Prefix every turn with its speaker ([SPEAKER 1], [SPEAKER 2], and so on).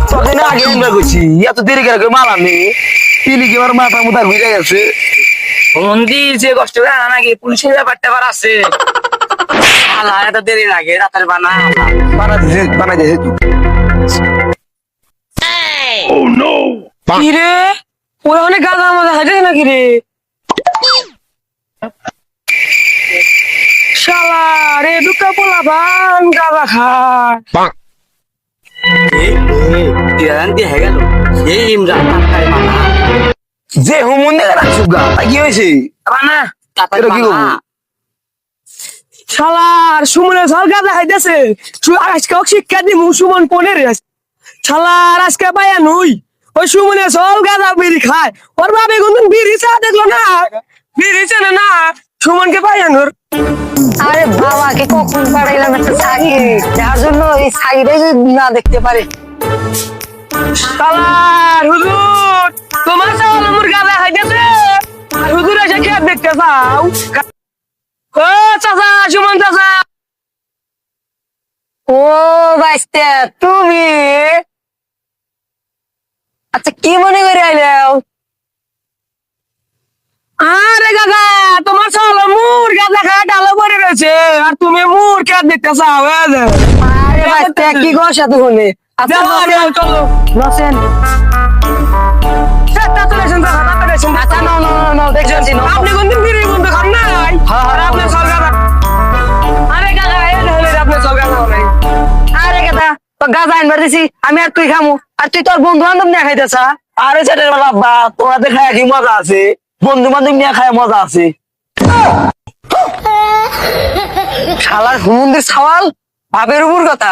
[SPEAKER 1] তোকে না আগে আমরা করছি এত দেরি করে মালামি তিনি কি আমার মাথা মুথা ঘুরে গেছে
[SPEAKER 2] মন্দির যে কষ্ট করে আনা নাকি পুলিশের ব্যাপারটা আবার আছে আল্লাহ এত দেরি লাগে রাতের বানা
[SPEAKER 1] বানাই দিয়েছে তুই
[SPEAKER 2] কিরে ওই অনেক গাঁদার মধ্যে হাইতেছে নাকি রে শালা রে দুকা পোলা ভান গাঁদা খায়
[SPEAKER 1] যে হুমুন দেখে রাখছু গা কি হয়েছে এটা কি করবো
[SPEAKER 2] শালার সুমনের ঝাল গাঁদা খাইতেছে আজকে শিক্ষা দিমু সুমন পনের শালার আজকে পাইয়া নই ওই সুমনের ঝাল গাঁদা বিড়ি খায় ওর বাবা কোনদিন বিড়ি চা দেখলো না বিড়ি চেনে না সুমনকে পাইয়া নোর
[SPEAKER 3] আরে বাবাকে কখন পাঠাইলাম একটা ছাগি যার জন্য এই ছাগিটাই যদি না দেখতে পারে।
[SPEAKER 2] শালার হুজুর তোমার চাওয়াল আমার গাঁদা খাইতেছে আর হুজুর এসে খেয়ে দেখতে চাও ও চাচা সুমন চাচা
[SPEAKER 3] ও বাইস্তে তুমি আচ্ছা কি মনে করে আইলাও?
[SPEAKER 2] আরে গাদা তোমার চাওয়াল মুর গাঁদা খায় ডালো পরে রয়েছে আর তুমি মুর খেয়ে দেখতে চাও
[SPEAKER 3] আরে বাইস্তে কি গসা তুমি? আচ্ছা
[SPEAKER 2] চলো
[SPEAKER 3] বসেন। আচ্ছা নাও নাও নাও নাও দেখছি
[SPEAKER 2] আপনি কোনদিন বিড়ি বন্ধ খান নাই আর আপনি চল গাদা আরে গাদা এই হলে আপনি চল গাদা নাই
[SPEAKER 3] আরে কথা তো গাছ আনবার দিছি আমি আর তুই খামু আর তুই তোর বন্ধু বান্ধব নিয়ে খাইতেছা।
[SPEAKER 1] আরে সেটার বেলা বা তোমাদের খায় কি মজা আছে বন্ধু বান্ধব নিয়ে খায় মজা আছে
[SPEAKER 3] শালার হুমুন্দির সওয়াল বাপের উপর কথা